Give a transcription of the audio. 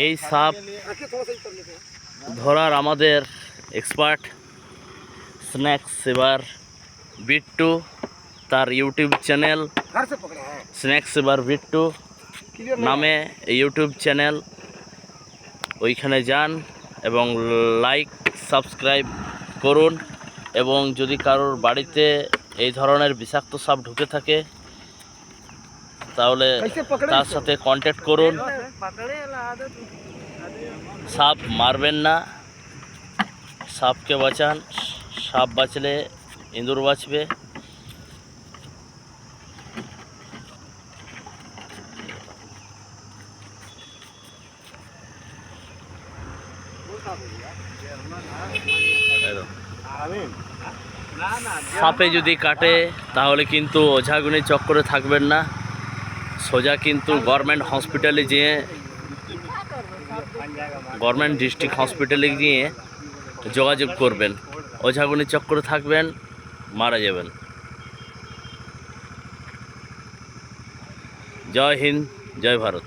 এই সাপ ধরার আমাদের এক্সপার্ট স্ন্যাক সেভার বিট্টু, তার ইউটিউব চ্যানেল স্ন্যাক সেভার বিট্টু নামে ইউটিউব চ্যানেল, ওইখানে যান এবং লাইক সাবস্ক্রাইব করুন। এবং যদি কারোর বাড়িতে এই ধরনের বিষাক্ত সাপ ঢুকে থাকে তাহলে তার সাথে কন্ট্যাক্ট করুন। সাপ মারবেন না, সাপকে বাঁচান, সাপ বাঁচলে ইঁদুর বাঁচবে। সাপে যদি কাটে তাহলে কিন্তু ওঝাগুনি চক্করে থাকবেন না, সোজা কিন্তু গভর্নমেন্ট হসপিটালে গিয়ে, গভর্নমেন্ট ডিস্ট্রিক্ট হসপিটালে গিয়ে যোগাযোগ করবেন। ওঝাগুনি চক্করে থাকবেন, মারা যাবেন। জয় হিন্দ, জয় ভারত।